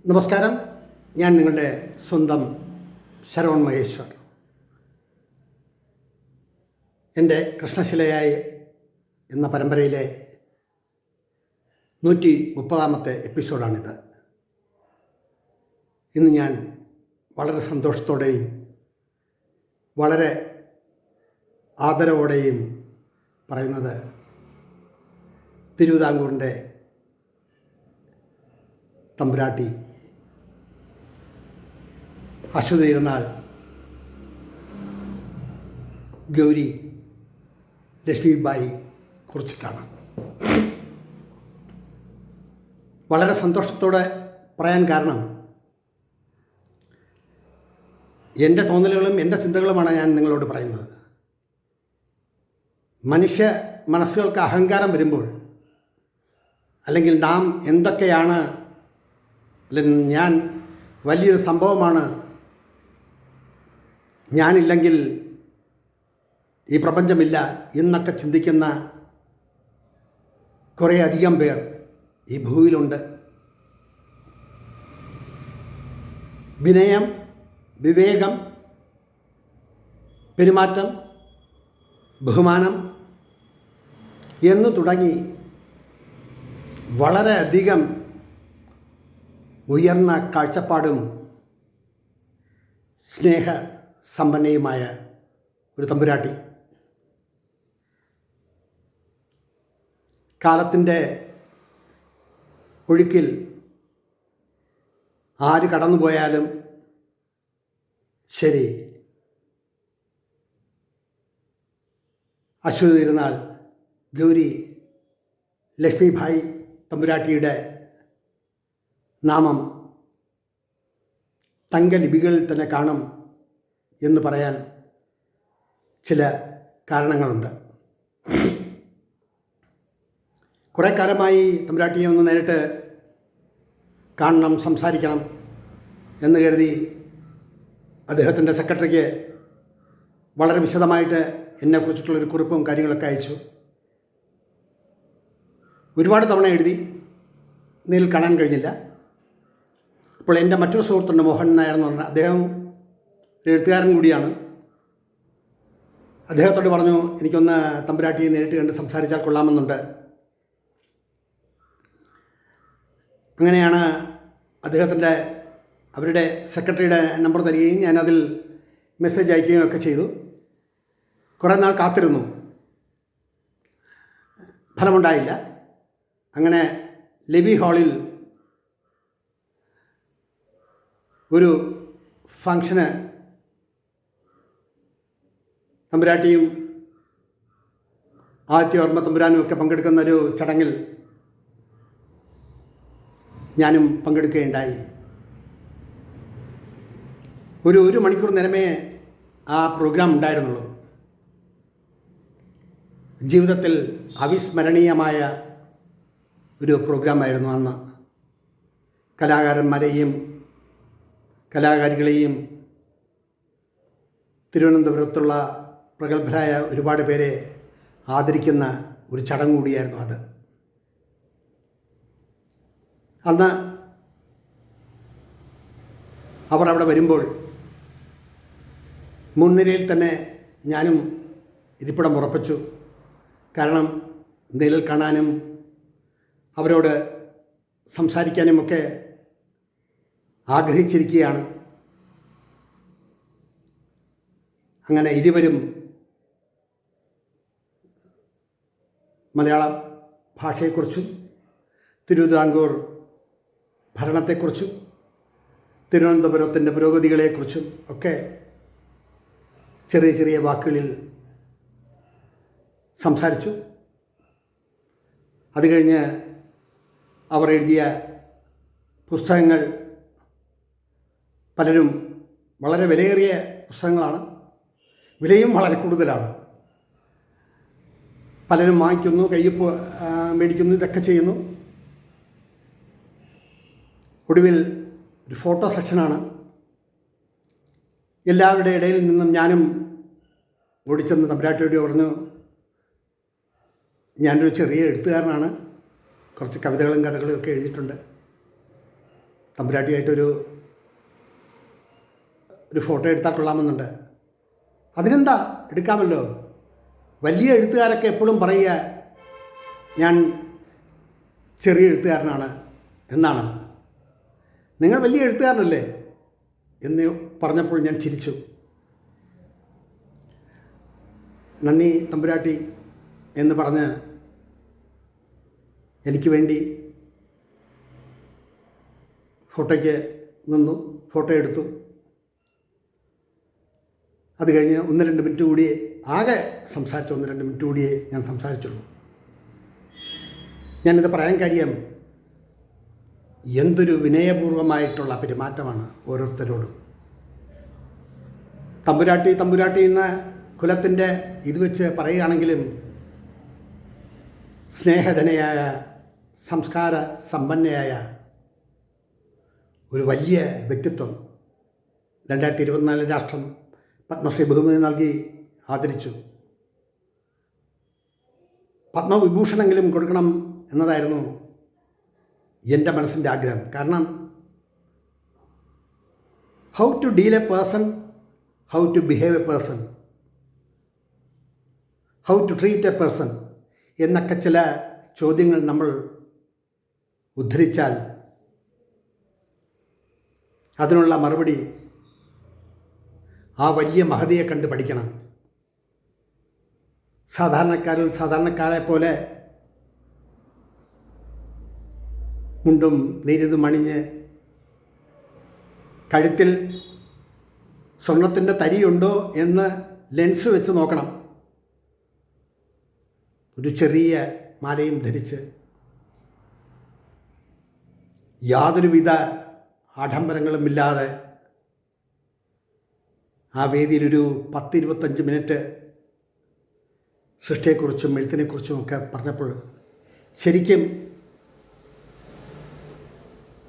നമസ്കാരം. ഞാൻ നിങ്ങളുടെ സ്വന്തം ശരവൺ മഹേശ്വർ. എൻ്റെ കൃഷ്ണശിലയായി എന്ന പരമ്പരയിലെ 130ാമത്തെ എപ്പിസോഡാണിത്. ഇന്ന് ഞാൻ വളരെ സന്തോഷത്തോടെയും വളരെ ആദരവോടെയും പറയുന്നത് തിരുവിതാംകൂറിൻ്റെ തമ്പുരാട്ടി അശ്വതി തിരുനാൾ ഗൗരി ലക്ഷ്മിബായി കുറിച്ചിട്ടാണ്. വളരെ സന്തോഷത്തോടെ പറയാൻ കാരണം എൻ്റെ തോന്നലുകളും എൻ്റെ ചിന്തകളുമാണ് ഞാൻ നിങ്ങളോട് പറയുന്നത്. മനുഷ്യ മനസ്സുകൾക്ക് അഹങ്കാരം വരുമ്പോൾ, അല്ലെങ്കിൽ നാം എന്തൊക്കെയാണ്, അല്ലെങ്കിൽ ഞാൻ വലിയൊരു സംഭവമാണ്, ഞാനില്ലെങ്കിൽ ഈ പ്രപഞ്ചമില്ല എന്നൊക്കെ ചിന്തിക്കുന്ന കുറേ അധികം പേർ ഈ ഭൂമിയിലുണ്ട്. വിനയം, വിവേകം, പെരുമാറ്റം, ബഹുമാനം എന്നു തുടങ്ങി വളരെയധികം ഉയർന്ന കാഴ്ചപ്പാടും സ്നേഹസമ്പന്നയുമായ ഒരു തമ്പുരാട്ടി. കാലത്തിൻ്റെ ഒഴുക്കിൽ ആര് കടന്നുപോയാലും ശരി, അശ്വതി തിരുനാൾ ഗൗരി ലക്ഷ്മിഭായ് തമ്പുരാട്ടിയുടെ നാമം തങ്കലിപികളിൽ തന്നെ കാണും എന്ന് പറയാൻ ചില കാരണങ്ങളുണ്ട്. കുറേ കാലമായി തമ്പുരാട്ടിയെ ഒന്ന് നേരിട്ട് കാണണം, സംസാരിക്കണം എന്ന് കരുതി അദ്ദേഹത്തിൻ്റെ സെക്രട്ടറിക്ക് വളരെ വിശദമായിട്ട് എന്നെക്കുറിച്ചിട്ടുള്ളൊരു കുറിപ്പും കാര്യങ്ങളൊക്കെ അയച്ചു. ഒരുപാട് തവണ എഴുതി, നേരിൽ കാണാൻ കഴിഞ്ഞില്ല. അപ്പോൾ എൻ്റെ മറ്റൊരു സുഹൃത്തുണ്ട്, മോഹൻ നായർ എന്ന് പറഞ്ഞാൽ, അദ്ദേഹം ഒരു എഴുത്തുകാരൻ കൂടിയാണ്. അദ്ദേഹത്തോട് പറഞ്ഞു, എനിക്കൊന്ന് തമ്പുരാട്ടിയെ നേരിട്ട് കണ്ട് സംസാരിച്ചാൽ കൊള്ളാമെന്നുണ്ട്. അങ്ങനെയാണ് അവരുടെ സെക്രട്ടറിയുടെ നമ്പർ തരികയും ഞാനതിൽ മെസ്സേജ് അയക്കുകയും ഒക്കെ ചെയ്തു. കുറേ നാൾ കാത്തിരുന്നു, ഫലമുണ്ടായില്ല. അങ്ങനെ ലിബി ഹാളിൽ ഒരു ഫംഗ്ഷന് തമ്പുരാട്ടിയും ആദിത്യവർമ്മ തമ്പുരാനും ഒക്കെ പങ്കെടുക്കുന്ന ഒരു ചടങ്ങിൽ ഞാനും പങ്കെടുക്കുകയുണ്ടായി. ഒരു മണിക്കൂർ നേരമേ ആ പ്രോഗ്രാം ഉണ്ടായിരുന്നുള്ളൂ. ജീവിതത്തിൽ അവിസ്മരണീയമായ ഒരു പ്രോഗ്രാമായിരുന്നു അന്ന്. കലാകാരന്മാരെയും കലാകാരികളെയും തിരുവനന്തപുരത്തുള്ള പ്രഗത്ഭരായ ഒരുപാട് പേരെ ആദരിക്കുന്ന ഒരു ചടങ്ങ് കൂടിയായിരുന്നു അത്. അന്ന് അവർ അവിടെ വരുമ്പോൾ മുൻനിരയിൽ തന്നെ ഞാനും ഇരിപ്പിടം ഉറപ്പിച്ചു. കാരണം നേരിൽ കാണാനും അവരോട് സംസാരിക്കാനുമൊക്കെ ആഗ്രഹിച്ചിരിക്കുകയാണ്. അങ്ങനെ ഇരുവരും മലയാള ഭാഷയെക്കുറിച്ചും തിരുവിതാംകൂർ ഭരണത്തെക്കുറിച്ചും തിരുവനന്തപുരത്തിൻ്റെ പുരോഗതികളെക്കുറിച്ചും ഒക്കെ ചെറിയ ചെറിയ വാക്കുകളിൽ സംസാരിച്ചു. അത് കഴിഞ്ഞ് അവർ എഴുതിയ പുസ്തകങ്ങൾ പലരും വളരെ വിലയേറിയ പുസ്തകങ്ങളാണ്, വിലയും വളരെ കൂടുതലാണ്. പലരും വാങ്ങിക്കുന്നു, കയ്യൊപ്പ് മേടിക്കുന്നു, ഇതൊക്കെ ചെയ്യുന്നു. ഒടുവിൽ ഒരു ഫോട്ടോ സെക്ഷനാണ്. എല്ലാവരുടെ ഇടയിൽ നിന്നും ഞാനും ഓടിച്ചെന്ന് തമ്പുരാട്ടിയോട് പറഞ്ഞു, ഞാനൊരു ചെറിയ എഴുത്തുകാരനാണ്, കുറച്ച് കവിതകളും കഥകളും ഒക്കെ എഴുതിയിട്ടുണ്ട്. തമ്പുരാട്ടിയായിട്ടൊരു ഫോട്ടോ എടുത്താൽ കൊള്ളാമെന്നുണ്ട്. അതിനെന്താ, എടുക്കാമല്ലോ. വലിയ എഴുത്തുകാരൊക്കെ എപ്പോഴും പറയുക ഞാൻ ചെറിയ എഴുത്തുകാരനാണ് എന്നാണ്. നിങ്ങൾ വലിയ എഴുത്തുകാരനല്ലേ എന്ന് പറഞ്ഞപ്പോൾ ഞാൻ ചിരിച്ചു. നന്ദി തമ്പുരാട്ടി എന്ന് പറഞ്ഞ് എനിക്ക് വേണ്ടി ഫോട്ടോയ്ക്ക് നിന്നു, ഫോട്ടോ എടുത്തു. അത് കഴിഞ്ഞ് 1-2 മിനിറ്റ് കൂടിയേ ആകെ സംസാരിച്ച 1-2 മിനിറ്റ് കൂടിയേ ഞാൻ സംസാരിച്ചുള്ളൂ. ഞാനിത് പറയാൻ കാര്യം, എന്തൊരു വിനയപൂർവമായിട്ടുള്ള പെരുമാറ്റമാണ് ഓരോരുത്തരോടും. തമ്പുരാട്ടി എന്ന കുലത്തിൻ്റെ ഇത് വെച്ച് പറയുകയാണെങ്കിലും സ്നേഹധനയായ, സംസ്കാര സമ്പന്നയായ ഒരു വലിയ വ്യക്തിത്വം 2024 രാഷ്ട്രം പത്മശ്രീ ബഹുമതി നൽകി ആദരിച്ചു. പത്മവിഭൂഷണെങ്കിലും കൊടുക്കണം എന്നതായിരുന്നു എൻ്റെ മനസ്സിൻ്റെ ആഗ്രഹം. കാരണം how to deal a person, how to behave a person, how to treat a person എന്നൊക്കെ ചില ചോദ്യങ്ങൾ നമ്മൾ ഉദ്ധരിച്ചാൽ അതിനുള്ള മറുപടി ആ വലിയ മഹതിയെ കണ്ട് പഠിക്കണം. സാധാരണക്കാരെ പോലെ മുണ്ടും നീരിതും അണിഞ്ഞ് കഴുത്തിൽ സ്വർണത്തിൻ്റെ തരിയുണ്ടോ എന്ന് ലെൻസ് വെച്ച് നോക്കണം. ഒരു ചെറിയ മാലയും ധരിച്ച് യാതൊരുവിധ ആഡംബരങ്ങളുമില്ലാതെ ആ വേദിയിലൊരു 10-25 മിനിറ്റ് സൃഷ്ടിയെക്കുറിച്ചും എഴുത്തിനെക്കുറിച്ചുമൊക്കെ പറഞ്ഞപ്പോൾ ശരിക്കും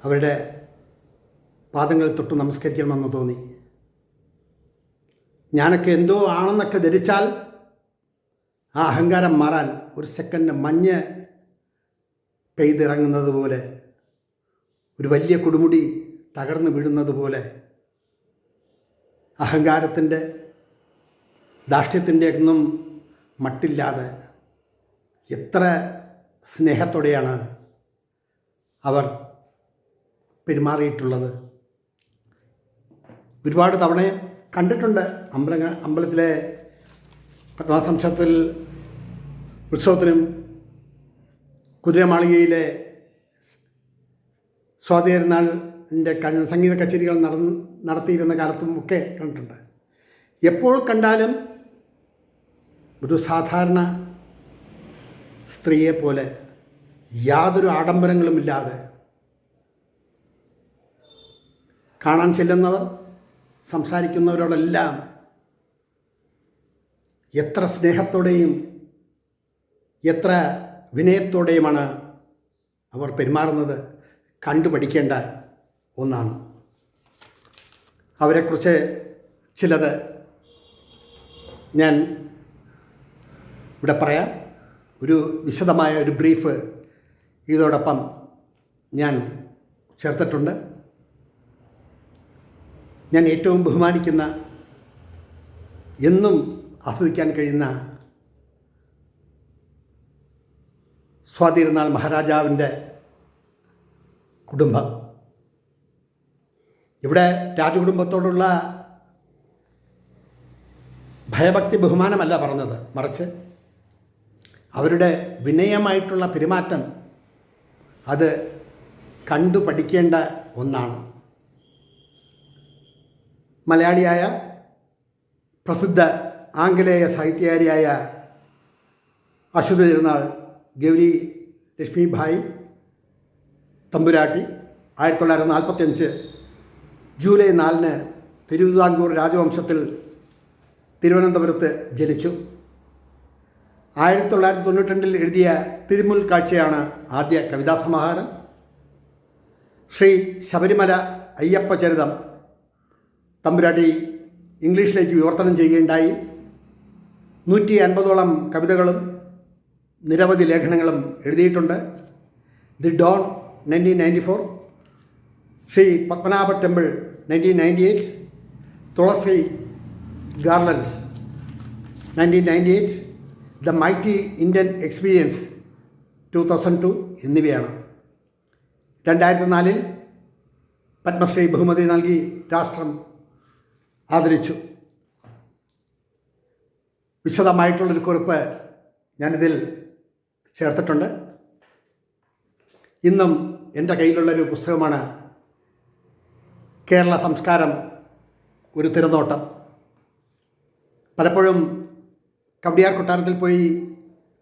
അവരുടെ പാദങ്ങളിൽ തൊട്ട് നമസ്കരിക്കണമെന്ന് തോന്നി. ഞാനൊക്കെ എന്തോ ആണെന്നൊക്കെ ധരിച്ചാൽ ആ അഹങ്കാരം മാറാൻ ഒരു സെക്കൻഡ് മഞ്ഞ് പെയ്തിറങ്ങുന്നത് പോലെ, ഒരു വലിയ കൊടുമുടി തകർന്നു വീഴുന്നത് പോലെ അഹങ്കാരത്തിൻ്റെ ധാർഷ്ട്യത്തിൻ്റെ ഒന്നും മട്ടില്ലാതെ എത്ര സ്നേഹത്തോടെയാണ് അവർ പെരുമാറിയിട്ടുള്ളത്. ഒരുപാട് തവണ കണ്ടിട്ടുണ്ട്. അമ്പലത്തിലെ പത്മനാഭക്ഷേത്രത്തിൽ ഉത്സവത്തിനും കുതിരമാളികയിലെ സ്വാതിരുന്നാളിൻ്റെ സംഗീത കച്ചേരികൾ നടത്തിയിരുന്ന കാലത്തും ഒക്കെ കണ്ടിട്ടുണ്ട്. എപ്പോൾ കണ്ടാലും ഒരു സാധാരണ സ്ത്രീയെപ്പോലെ യാതൊരു ആഡംബരങ്ങളുമില്ലാതെ കാണാൻ ചെല്ലുന്നവർ, സംസാരിക്കുന്നവരോടെല്ലാം എത്ര സ്നേഹത്തോടെയും എത്ര വിനയത്തോടെയുമാണ് അവർ പെരുമാറുന്നത് കണ്ടുപഠിക്കേണ്ട ഒന്നാണ്. അവരെക്കുറിച്ച് ചിലത് ഞാൻ ഇവിടെ പറയാം. ഒരു വിശദമായ ഒരു ബ്രീഫ് ഇതോടൊപ്പം ഞാൻ ചേർത്തിട്ടുണ്ട്. ഞാൻ ഏറ്റവും ബഹുമാനിക്കുന്ന, എന്നും ആസ്വദിക്കാൻ കഴിയുന്ന സ്വാതിരുന്നാൾ മഹാരാജാവിൻ്റെ കുടുംബം. ഇവിടെ രാജകുടുംബത്തോടുള്ള ഭയഭക്തി ബഹുമാനമല്ല പറഞ്ഞത്, മറിച്ച് അവരുടെ വിനയമായിട്ടുള്ള പെരുമാറ്റം അത് കണ്ടു പഠിക്കേണ്ട ഒന്നാണ്. മലയാളിയായ പ്രസിദ്ധ ആംഗലേയ സാഹിത്യകാരിയായ അശ്വതി തിരുനാൾ ഗൗരി ലക്ഷ്മിഭായ് തമ്പുരാട്ടി 1945 ജൂലൈ 4 തിരുവിതാംകൂർ രാജവംശത്തിൽ തിരുവനന്തപുരത്ത് ജനിച്ചു. 1992 എഴുതിയ തിരുമുൽ കാഴ്ചയാണ് ആദ്യ കവിതാസമാഹാരം. ശ്രീ ശബരിമല അയ്യപ്പ ചരിതം തമ്പുരാട്ടി ഇംഗ്ലീഷിലേക്ക് വിവർത്തനം ചെയ്യുകയുണ്ടായി. 150ഓളം കവിതകളും നിരവധി ലേഖനങ്ങളും എഴുതിയിട്ടുണ്ട്. The dawn 1994, Shri Padmanabha temple 1998, Tulasi garlands 1998, the mighty Indian experience 2002 എന്നിവയാണ്. 2004 പത്മശ്രീ ബഹുമതി നൽകി രാഷ്ട്രം ആദരിച്ചു. വിശദമായിട്ടുള്ളൊരു കുറിപ്പ് ഞാനിതിൽ ചേർത്തിട്ടുണ്ട്. ഇന്നും എൻ്റെ കയ്യിലുള്ളൊരു പുസ്തകമാണ് കേരള സംസ്കാരം ഒരു തിരനോട്ടം. പലപ്പോഴും കവടിയാർ കൊട്ടാരത്തിൽ പോയി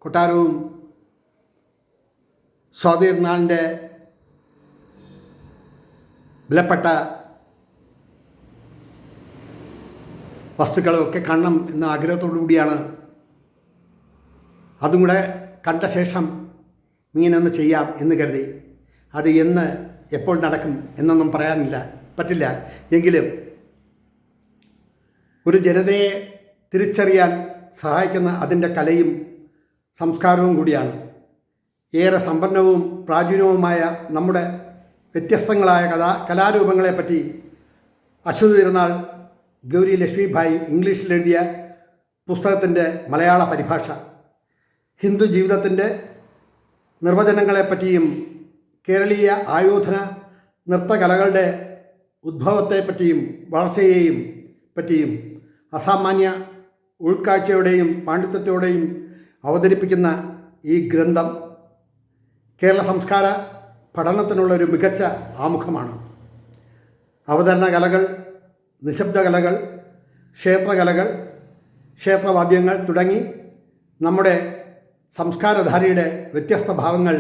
കൊട്ടാരവും സ്വാതി തിരുനാളിൻ്റെ വിലപ്പെട്ട വസ്തുക്കളൊക്കെ കാണണം എന്ന ആഗ്രഹത്തോടു കൂടിയാണ്. അതും കൂടെ കണ്ട ശേഷം ഇങ്ങനെയൊന്ന് ചെയ്യാം എന്ന് കരുതി. അത് എന്ന് എപ്പോൾ നടക്കും എന്നൊന്നും പറ്റില്ല. എങ്കിലും ഒരു ജനതയെ തിരിച്ചറിയാൻ സഹായിക്കുന്ന അതിൻ്റെ കലയും സംസ്കാരവും കൂടിയാണ്. ഏറെ സമ്പന്നവും പ്രാചീനവുമായ നമ്മുടെ വ്യത്യസ്തങ്ങളായ കലാരൂപങ്ങളെപ്പറ്റി അശ്വതി തിരുനാൾ ഗൗരി ലക്ഷ്മിഭായ് ഇംഗ്ലീഷിലെഴുതിയ പുസ്തകത്തിൻ്റെ മലയാള പരിഭാഷ, ഹിന്ദു ജീവിതത്തിൻ്റെ നിർവചനങ്ങളെപ്പറ്റിയും കേരളീയ ആയോധന നൃത്തകലകളുടെ ഉദ്ഭവത്തെപ്പറ്റിയും വളർച്ചയെയും പറ്റിയും അസാമാന്യ ഉൾക്കാഴ്ചയോടെയും പാണ്ഡിത്യത്തോടെയും അവതരിപ്പിക്കുന്ന ഈ ഗ്രന്ഥം കേരള സംസ്കാര പഠനത്തിനുള്ളൊരു മികച്ച ആമുഖമാണ്. അവതരണ കലകൾ, നിശബ്ദ കലകൾ, ക്ഷേത്രകലകൾ, ക്ഷേത്രവാദ്യങ്ങൾ തുടങ്ങി നമ്മുടെ സംസ്കാരധാരയുടെ വ്യത്യസ്ത ഭാവങ്ങൾ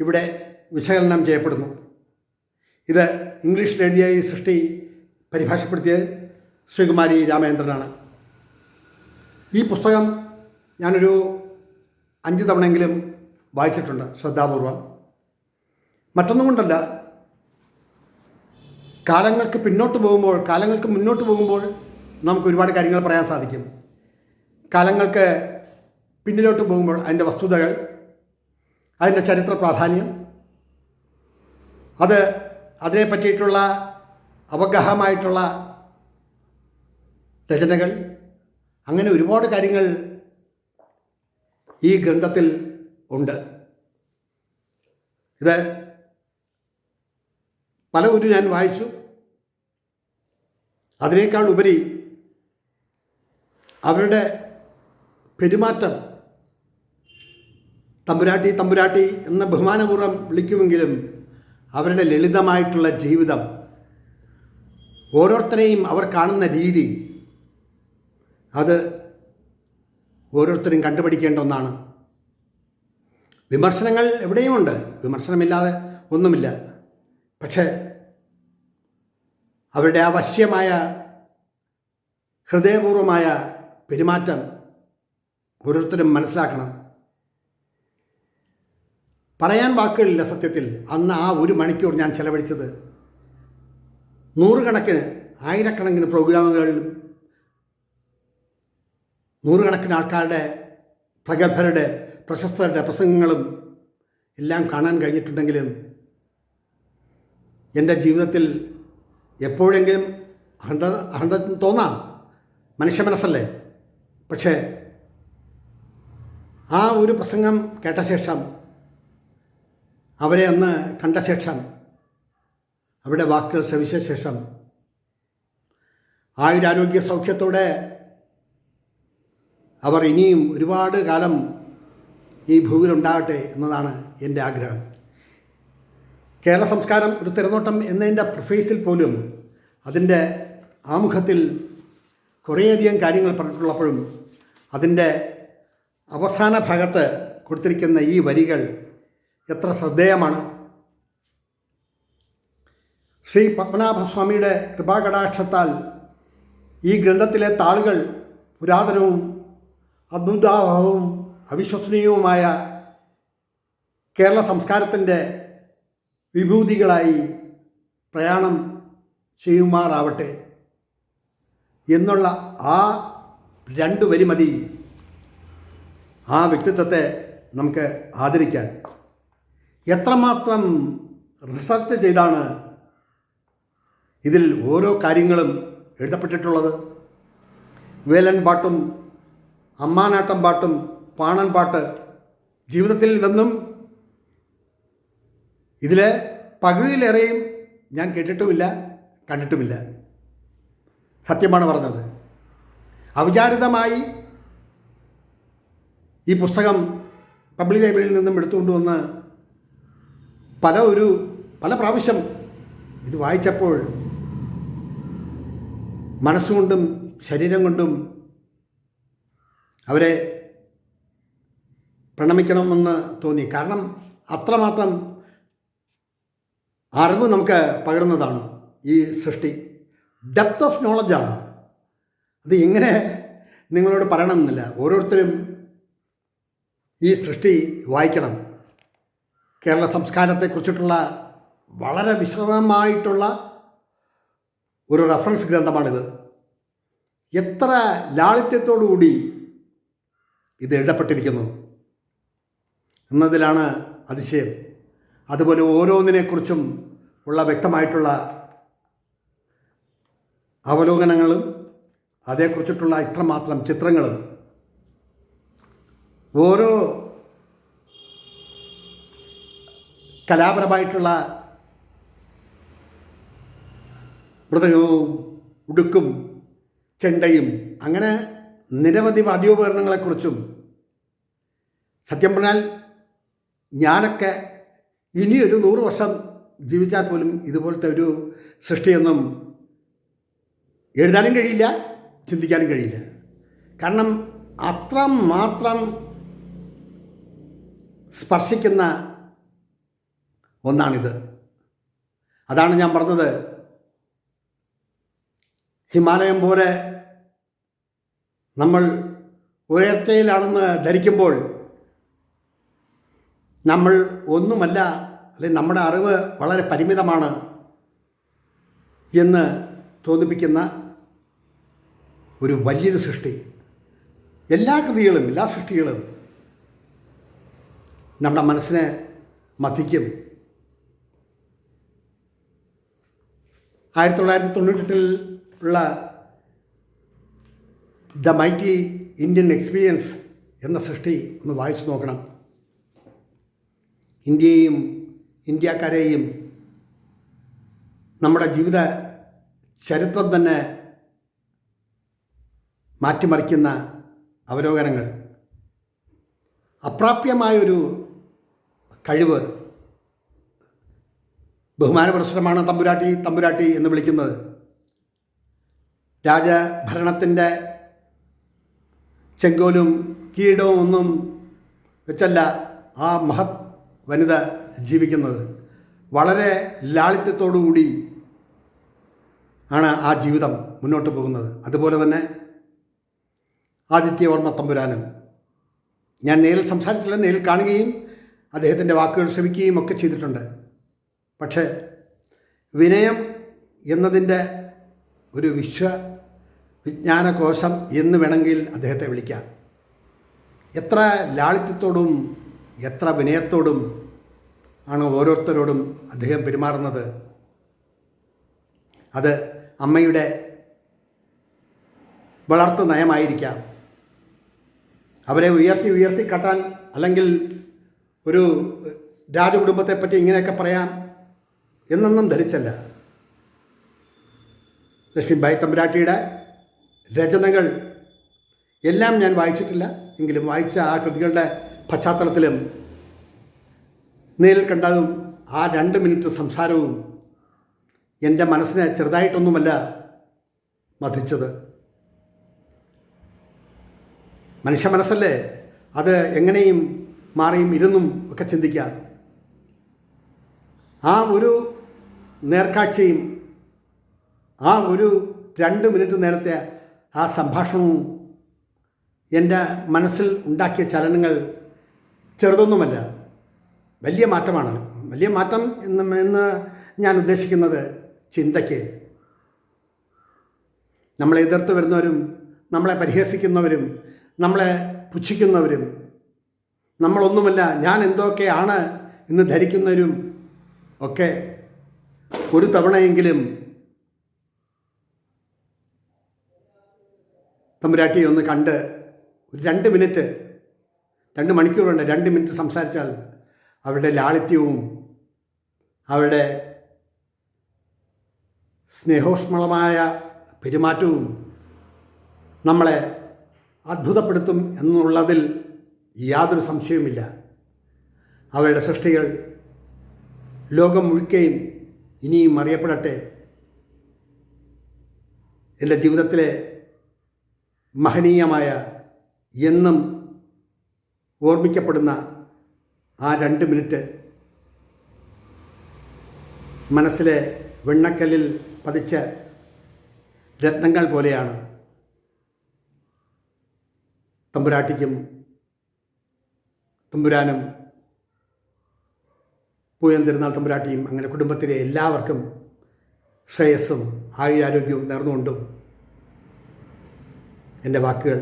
ഇവിടെ വിശകലനം ചെയ്യപ്പെടുന്നു. ഇത് ഇംഗ്ലീഷിൽ എഴുതിയ ഈ സൃഷ്ടി പരിഭാഷപ്പെടുത്തിയത് ശ്രീകുമാരി രാമചന്ദ്രനാണ്. ഈ പുസ്തകം ഞാനൊരു 5 തവണയെങ്കിലും വായിച്ചിട്ടുണ്ട് ശ്രദ്ധാപൂർവം. മറ്റൊന്നും കൊണ്ടല്ല, കാലങ്ങൾക്ക് മുന്നോട്ട് പോകുമ്പോൾ നമുക്ക് ഒരുപാട് കാര്യങ്ങൾ പറയാൻ സാധിക്കും. കാലങ്ങൾക്ക് പിന്നിലോട്ട് പോകുമ്പോൾ അതിൻ്റെ വസ്തുതകൾ, അതിൻ്റെ ചരിത്ര പ്രാധാന്യം, അതിനെ പറ്റിയിട്ടുള്ള അവഗാഹമായിട്ടുള്ള രചനകൾ, അങ്ങനെ ഒരുപാട് കാര്യങ്ങൾ ഈ ഗ്രന്ഥത്തിൽ ഉണ്ട്. ഇത് പലവരും ഞാൻ വായിച്ചു. അതിനേക്കാൾ ഉപരി അവരുടെ പെരുമാറ്റം, തമ്പുരാട്ടി എന്ന ബഹുമാനപൂർവ്വം വിളിക്കുമെങ്കിലും അവരുടെ ലളിതമായിട്ടുള്ള ജീവിതം, ഓരോരുത്തരെയും അവർ കാണുന്ന രീതി, അത് ഓരോരുത്തരും കണ്ടുപിടിക്കേണ്ട ഒന്നാണ്. വിമർശനങ്ങൾ എവിടെയുമുണ്ട്, വിമർശനമില്ലാതെ ഒന്നുമില്ല. പക്ഷേ അവരുടെ അവശ്യമായ ഹൃദയപൂർവമായ പെരുമാറ്റം ഓരോരുത്തരും മനസ്സിലാക്കണം. പറയാൻ വാക്കുകളില്ല. സത്യത്തിൽ അന്ന് ആ 1 മണിക്കൂർ ഞാൻ ചെലവഴിച്ചത് ആയിരക്കണക്കിന് പ്രോഗ്രാമുകളിലും നൂറുകണക്കിന് ആൾക്കാരുടെ, പ്രഗത്ഭരുടെ, പ്രശസ്തരുടെ പ്രസംഗങ്ങളും എല്ലാം കാണാൻ കഴിഞ്ഞിട്ടുണ്ടെങ്കിലും എൻ്റെ ജീവിതത്തിൽ എപ്പോഴെങ്കിലും അഹന്ത തോന്നാം, മനുഷ്യ മനസ്സല്ലേ. പക്ഷേ ആ ഒരു പ്രസംഗം കേട്ട ശേഷം, അവരെ അന്ന് കണ്ട ശേഷം, അവരുടെ വാക്കുകൾ ശ്രവിച്ച ശേഷം ആയുരാരോഗ്യ സൗഖ്യത്തോടെ അവർ ഇനിയും ഒരുപാട് കാലം ഈ ഭൂമിയിലുണ്ടാകട്ടെ എന്നതാണ് എൻ്റെ ആഗ്രഹം. കേരള സംസ്കാരം ഒരു തിരനോട്ടം എന്നതിൻ്റെ പ്രിഫേസിൽ പോലും, അതിൻ്റെ ആമുഖത്തിൽ കുറേയധികം കാര്യങ്ങൾ പറഞ്ഞിട്ടുള്ളപ്പോഴും അതിൻ്റെ അവസാന ഭാഗത്ത് കൊടുത്തിരിക്കുന്ന ഈ വരികൾ എത്ര ശ്രദ്ധേയമാണ്. ശ്രീ പത്മനാഭസ്വാമിയുടെ കൃപാകടാക്ഷത്താൽ ഈ ഗ്രന്ഥത്തിലെ താളുകൾ പുരാതനവും അദ്ഭുതാവഹവും അവിശ്വസനീയവുമായ കേരള സംസ്കാരത്തിൻ്റെ വിഭൂതികളായി പ്രയാണം ചെയ്യുമാറാവട്ടെ എന്നുള്ള ആ 2 വരി മതി ആ വ്യക്തിത്വത്തെ നമുക്ക് ആദരിക്കാൻ. എത്രമാത്രം റിസർച്ച് ചെയ്താണ് ഇതിൽ ഓരോ കാര്യങ്ങളും എഴുതപ്പെട്ടിട്ടുള്ളത്. വേലൻ പാട്ടും അമ്മാനാട്ടം പാട്ടും പാണൻ പാട്ട്, ജീവിതത്തിൽ ഇതൊന്നും ഇതിലെ പകുതിയിലേറെയും ഞാൻ കേട്ടിട്ടുമില്ല, കണ്ടിട്ടുമില്ല. സത്യമാണ് പറഞ്ഞത്. അവിചാരിതമായി ഈ പുസ്തകം പബ്ലിക് ലൈബ്രറിയിൽ നിന്നും എടുത്തുകൊണ്ടുവന്ന് പല പ്രാവശ്യം ഇത് വായിച്ചപ്പോൾ മനസ്സുകൊണ്ടും ശരീരം കൊണ്ടും അവരെ പ്രണമിക്കണമെന്ന് തോന്നി. കാരണം അത്രമാത്രം അറിവ് നമുക്ക് പകരുന്നതാണ് ഈ സൃഷ്ടി. ഡെപ്ത് ഓഫ് നോളജാണ്. അത് എങ്ങനെ നിങ്ങളോട് പറയണമെന്നില്ല. ഓരോരുത്തരും ഈ സൃഷ്ടി വായിക്കണം. കേരള സംസ്കാരത്തെക്കുറിച്ചിട്ടുള്ള വളരെ വിശദമായിട്ടുള്ള ഒരു റഫറൻസ് ഗ്രന്ഥമാണിത്. എത്ര ലാളിത്യത്തോടുകൂടി ഇത് എഴുതപ്പെട്ടിരിക്കുന്നു എന്നതിലാണ് അതിശയം. അതുപോലെ ഓരോന്നിനെക്കുറിച്ചും ഉള്ള വ്യക്തമായിട്ടുള്ള അവലോകനങ്ങളും അതേക്കുറിച്ചിട്ടുള്ള ഇത്രമാത്രം ചിത്രങ്ങളും ഓരോ കലാപരമായിട്ടുള്ള മൃദംഗവും ഉടുക്കും ചെണ്ടയും അങ്ങനെ നിരവധി വാദ്യോപകരണങ്ങളെക്കുറിച്ചും. സത്യം പറഞ്ഞാൽ ഞാനൊക്കെ ഇനിയൊരു 100 വർഷം ജീവിച്ചാൽ പോലും ഇതുപോലത്തെ ഒരു സൃഷ്ടിയൊന്നും എഴുതാനും കഴിയില്ല, ചിന്തിക്കാനും കഴിയില്ല. കാരണം അത്രമാത്രം സ്പർശിക്കുന്ന ഒന്നാണിത്. അതാണ് ഞാൻ പറഞ്ഞത്, ഹിമാലയം പോലെ നമ്മൾ ഉയർച്ചയിലാണെന്ന് ധരിക്കുമ്പോൾ നമ്മൾ ഒന്നുമല്ല, അല്ലെങ്കിൽ നമ്മുടെ അറിവ് വളരെ പരിമിതമാണ് എന്ന് തോന്നിപ്പിക്കുന്ന ഒരു വലിയൊരു സൃഷ്ടി. എല്ലാ കൃതികളും എല്ലാ സൃഷ്ടികളും നമ്മുടെ മനസ്സിനെ മഥിക്കും. 1998 ഉള്ള ദ മൈറ്റി ഇന്ത്യൻ എക്സ്പീരിയൻസ് എന്ന സൃഷ്ടി ഒന്ന് വായിച്ചു നോക്കണം. ഇന്ത്യയെയും ഇന്ത്യക്കാരെയും നമ്മുടെ ജീവിത ചരിത്രം തന്നെ മാറ്റിമറിക്കുന്ന അവലോകനങ്ങൾ. അപ്രാപ്യമായൊരു കഴിവ്. ബഹുമാനപുരസ്സരമാണ് തമ്പുരാട്ടി എന്ന് വിളിക്കുന്നത്. രാജഭരണത്തിൻ്റെ ചെങ്കോലും കീടവും ഒന്നും വെച്ചല്ല ആ മഹത് വനിത ജീവിക്കുന്നത്. വളരെ ലാളിത്യത്തോടുകൂടി ആണ് ആ ജീവിതം മുന്നോട്ട് പോകുന്നത്. അതുപോലെ തന്നെ ആദിത്യവർമ്മ തമ്പുരാനും ഞാൻ നേരിൽ സംസാരിച്ചില്ല, നേരിൽ കാണുകയും അദ്ദേഹത്തിൻ്റെ വാക്കുകൾ ശ്രമിക്കുകയും ഒക്കെ ചെയ്തിട്ടുണ്ട്. പക്ഷേ വിനയം എന്നതിൻ്റെ ഒരു വിജ്ഞാനകോശം എന്ന് വേണമെങ്കിൽ അദ്ദേഹത്തെ വിളിക്കാം. എത്ര ലാളിത്യത്തോടും എത്ര വിനയത്തോടും ആണ് ഓരോരുത്തരോടും അദ്ദേഹം പെരുമാറുന്നത്. അത് അമ്മയുടെ വളർത്തു നയമായിരിക്കാം. അവരെ ഉയർത്തി കാട്ടാൻ, അല്ലെങ്കിൽ ഒരു രാജകുടുംബത്തെപ്പറ്റി ഇങ്ങനെയൊക്കെ പറയാം എന്നൊന്നും ധരിച്ചല്ല. ലക്ഷ്മിബായി തമ്പുരാട്ടിയുടെ രചനകൾ എല്ലാം ഞാൻ വായിച്ചിട്ടില്ല, എങ്കിലും വായിച്ച ആ കൃതികളുടെ പശ്ചാത്തലത്തിലും നേരിൽ കണ്ടതും ആ 2 മിനിറ്റ് സംസാരവും എൻ്റെ മനസ്സിനെ ചെറുതായിട്ടൊന്നുമല്ല മഥിച്ചത്. മനുഷ്യ മനസ്സല്ലേ, അത് എങ്ങനെയും മാറിയും ഇരുന്നും ഒക്കെ ചിന്തിക്കാം. ആ ഒരു നേർക്കാഴ്ചയും ആ ഒരു 2 മിനിറ്റ് നേരത്തെ ആ സംഭാഷണവും എൻ്റെ മനസ്സിൽ ഉണ്ടാക്കിയ ചലനങ്ങൾ ചെറുതൊന്നുമല്ല, വലിയ മാറ്റമാണ്. വലിയ മാറ്റം എന്ന് ഞാൻ ഉദ്ദേശിക്കുന്നത് ചിന്തയ്ക്ക്. നമ്മളെ എതിർത്ത് വരുന്നവരും നമ്മളെ പരിഹസിക്കുന്നവരും നമ്മളെ പുച്ഛിക്കുന്നവരും നമ്മളൊന്നുമല്ല, ഞാൻ എന്തൊക്കെയാണ് എന്ന് ധരിക്കുന്നവരും ഒക്കെ ഒരു തവണയെങ്കിലും തമ്പുരാട്ടിയെ ഒന്ന് കണ്ട് ഒരു 2 മിനിറ്റ് 2 മണിക്കൂർ കൊണ്ട് 2 മിനിറ്റ് സംസാരിച്ചാൽ അവരുടെ ലാളിത്യവും അവരുടെ സ്നേഹോഷ്മളമായ പെരുമാറ്റവും നമ്മളെ അത്ഭുതപ്പെടുത്തും എന്നുള്ളതിൽ യാതൊരു സംശയവുമില്ല. അവരുടെ സൃഷ്ടികൾ ലോകം മുഴുക്കയും ഇനിയും അറിയപ്പെടട്ടെ. എൻ്റെ ജീവിതത്തിലെ മഹനീയമായ എന്നും ഓർമ്മിക്കപ്പെടുന്ന ആ 2 മിനിറ്റ് മനസ്സിലെ വെണ്ണക്കല്ലിൽ പതിച്ച രത്നങ്ങൾ പോലെയാണ്. തമ്പുരാട്ടിക്കും തമ്പുരാനും പൂയം തിരുനാൾ തമ്പുരാട്ടിയും അങ്ങനെ കുടുംബത്തിലെ എല്ലാവർക്കും ശ്രേയസ്സും ആയുരാരോഗ്യവും നേർന്നുകൊണ്ടും എൻ്റെ വാക്കുകൾ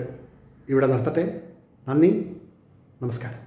ഇവിടെ നിർത്തട്ടെ. നന്ദി, നമസ്കാരം.